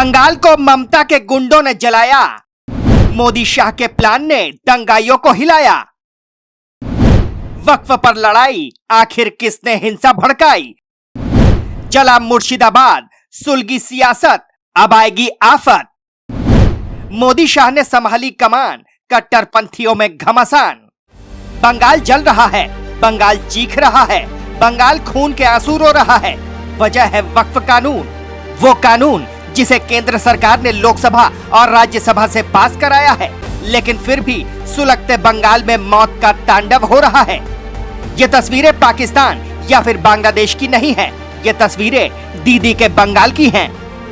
बंगाल को ममता के गुंडों ने जलाया, मोदी शाह के प्लान ने दंगाइयों को हिलाया। वक्फ पर लड़ाई, आखिर किसने हिंसा भड़काई? जला मुर्शिदाबाद, सुलगी सियासत, अब आएगी आफत। मोदी शाह ने संभाली कमान, कट्टरपंथियों में घमासान। बंगाल जल रहा है, बंगाल चीख रहा है, बंगाल खून के आंसू रो रहा है। वजह है वक्फ कानून, वो कानून जिसे केंद्र सरकार ने लोकसभा और राज्यसभा से पास कराया है, लेकिन फिर भी सुलगते बंगाल में मौत का तांडव हो रहा है। ये तस्वीरें पाकिस्तान या फिर बांग्लादेश की नहीं है, ये तस्वीरें दीदी के बंगाल की हैं।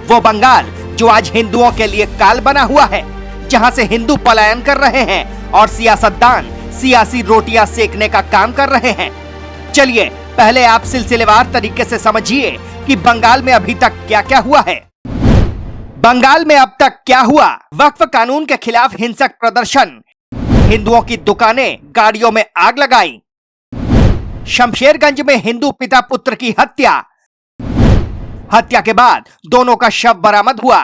वो बंगाल जो आज हिंदुओं के लिए काल बना हुआ है, जहां से हिंदू पलायन कर रहे हैं और सियासतदान सियासी रोटियां सेकने का काम कर रहे हैं। चलिए पहले आप सिलसिलेवार तरीके से समझिए कि बंगाल में अभी तक क्या क्या हुआ है। बंगाल में अब तक क्या हुआ? वक्फ कानून के खिलाफ हिंसक प्रदर्शन, हिंदुओं की दुकानें, गाड़ियों में आग लगाई। शमशेरगंज में हिंदू पिता पुत्र की हत्या, हत्या के बाद दोनों का शव बरामद हुआ।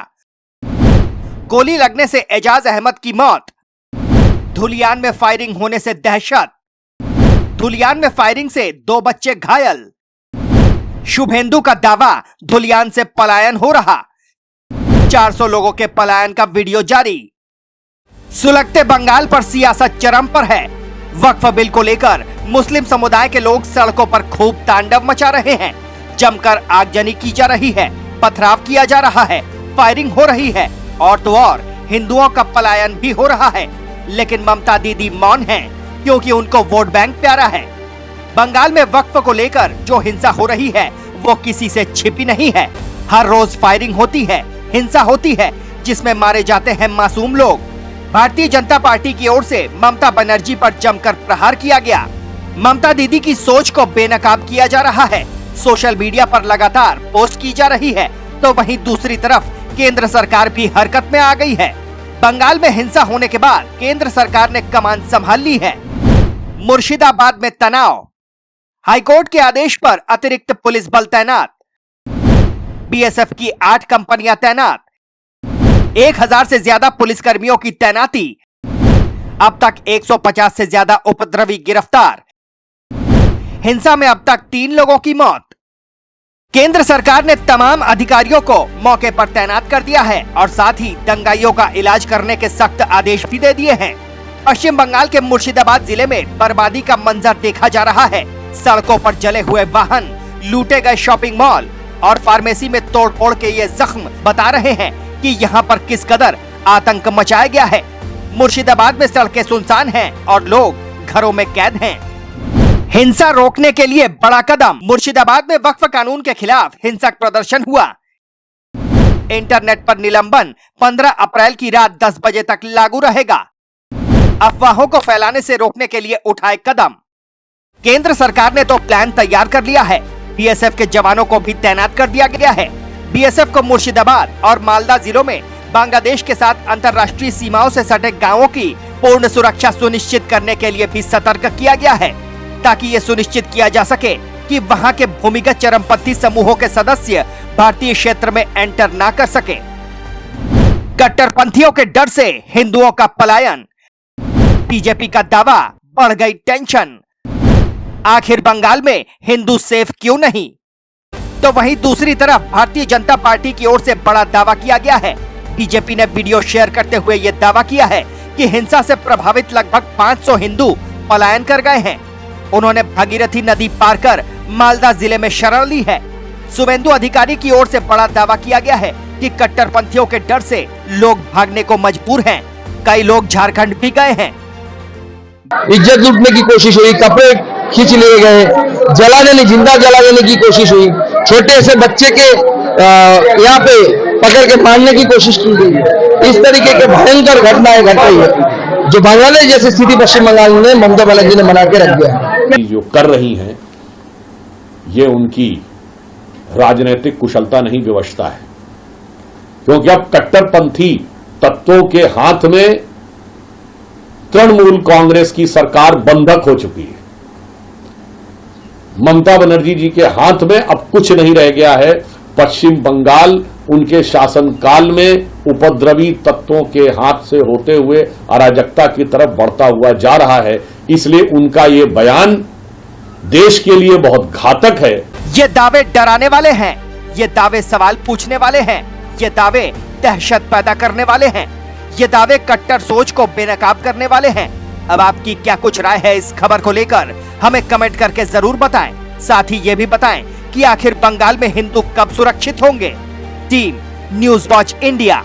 गोली लगने से एजाज अहमद की मौत। धुलियान में फायरिंग होने से दहशत, धुलियान में फायरिंग से 2 बच्चे घायल। शुभेंदु का दावा, धुलियान से पलायन हो रहा, 400 लोगों के पलायन का वीडियो जारी। सुलगते बंगाल पर सियासत चरम पर है। वक्फ बिल को लेकर मुस्लिम समुदाय के लोग सड़कों पर खूब तांडव मचा रहे हैं। जमकर आगजनी की जा रही है, पथराव किया जा रहा है, फायरिंग हो रही है और तो और हिंदुओं का पलायन भी हो रहा है। लेकिन ममता दीदी मौन है, क्योंकि उनको वोट बैंक प्यारा है। बंगाल में वक्फ को लेकर जो हिंसा हो रही है वो किसी से छिपी नहीं है। हर रोज फायरिंग होती है, हिंसा होती है, जिसमें मारे जाते हैं मासूम लोग। भारतीय जनता पार्टी की ओर से ममता बनर्जी पर जमकर प्रहार किया गया। ममता दीदी की सोच को बेनकाब किया जा रहा है, सोशल मीडिया पर लगातार पोस्ट की जा रही है। तो वहीं दूसरी तरफ केंद्र सरकार भी हरकत में आ गई है। बंगाल में हिंसा होने के बाद केंद्र सरकार ने कमान संभाल ली है। मुर्शिदाबाद में तनाव, हाईकोर्ट के आदेश पर अतिरिक्त पुलिस बल तैनात, बीएसएफ की 8 कंपनियां तैनात, 1000 से ज्यादा पुलिसकर्मियों की तैनाती। अब तक 150 से ज्यादा उपद्रवी गिरफ्तार। हिंसा में अब तक 3 लोगों की मौत। केंद्र सरकार ने तमाम अधिकारियों को मौके पर तैनात कर दिया है और साथ ही दंगाइयों का इलाज करने के सख्त आदेश भी दे दिए हैं। पश्चिम बंगाल के मुर्शिदाबाद जिले में बर्बादी का मंजर देखा जा रहा है। सड़कों पर जले हुए वाहन, लूटे गए शॉपिंग मॉल और फार्मेसी में तोड़फोड़ के ये जख्म बता रहे हैं कि यहाँ पर किस कदर आतंक मचाया गया है। मुर्शिदाबाद में सड़कें सुनसान हैं और लोग घरों में कैद हैं। हिंसा रोकने के लिए बड़ा कदम, मुर्शिदाबाद में वक्फ कानून के खिलाफ हिंसक प्रदर्शन हुआ। इंटरनेट पर निलंबन 15 अप्रैल की रात 10 बजे तक लागू रहेगा। अफवाहों को फैलाने से रोकने के लिए उठाए कदम। केंद्र सरकार ने तो प्लान तैयार कर लिया है। बीएसएफ के जवानों को भी तैनात कर दिया गया है। बीएसएफ को मुर्शिदाबाद और मालदा जिलों में बांग्लादेश के साथ अंतर्राष्ट्रीय सीमाओं से सटे गांवों की पूर्ण सुरक्षा सुनिश्चित करने के लिए भी सतर्क किया गया है, ताकि ये सुनिश्चित किया जा सके कि वहां के भूमिगत चरमपंथी समूहों के सदस्य भारतीय क्षेत्र में एंटर ना कर सके। कट्टरपंथियों के डर से हिंदुओं का पलायन, बीजेपी का दावा, बढ़ गई टेंशन। आखिर बंगाल में हिंदू सेफ क्यों नहीं? तो वहीं दूसरी तरफ भारतीय जनता पार्टी की ओर से बड़ा दावा किया गया है। बीजेपी ने वीडियो शेयर करते हुए यह दावा किया है कि हिंसा से प्रभावित लगभग 500 हिंदू पलायन कर गए हैं। उन्होंने भागीरथी नदी पार कर मालदा जिले में शरण ली है। शुभेंदु अधिकारी की ओर से बड़ा दावा किया गया है कि कट्टरपंथियों के डर से लोग भागने को मजबूर हैं। कई लोग झारखंड भी गए हैं। इज्जत लूटने की कोशिश हुई, कपड़े खींच लिए गए, जला देने, जिंदा जला देने की कोशिश हुई, छोटे से बच्चे के यहाँ पे पकड़ के मारने की कोशिश की गई। इस तरीके के भयंकर घटनाएं घट रही है, जो बांग्लादेश जैसी स्थिति पश्चिम बंगाल में ममता बनर्जी ने बना के रख दिया है। जो कर रही हैं ये उनकी राजनीतिक कुशलता नहीं, विवशता है। क्योंकि अब कट्टरपंथी तत्वों के हाथ में तृणमूल कांग्रेस की सरकार बंधक हो चुकी है। ममता बनर्जी जी के हाथ में अब कुछ नहीं रह गया है। पश्चिम बंगाल उनके शासनकाल में उपद्रवी तत्वों के हाथ से होते हुए अराजकता की तरफ बढ़ता हुआ जा रहा है। इसलिए उनका ये बयान देश के लिए बहुत घातक है। ये दावे डराने वाले हैं, ये दावे सवाल पूछने वाले हैं, ये दावे दहशत पैदा करने वाले हैं, ये दावे कट्टर सोच को बेनकाब करने वाले हैं। अब आपकी क्या कुछ राय है इस खबर को लेकर, हमें कमेंट करके जरूर बताएं। साथ ही ये भी बताएं कि आखिर बंगाल में हिंदू कब सुरक्षित होंगे। Team news watch India.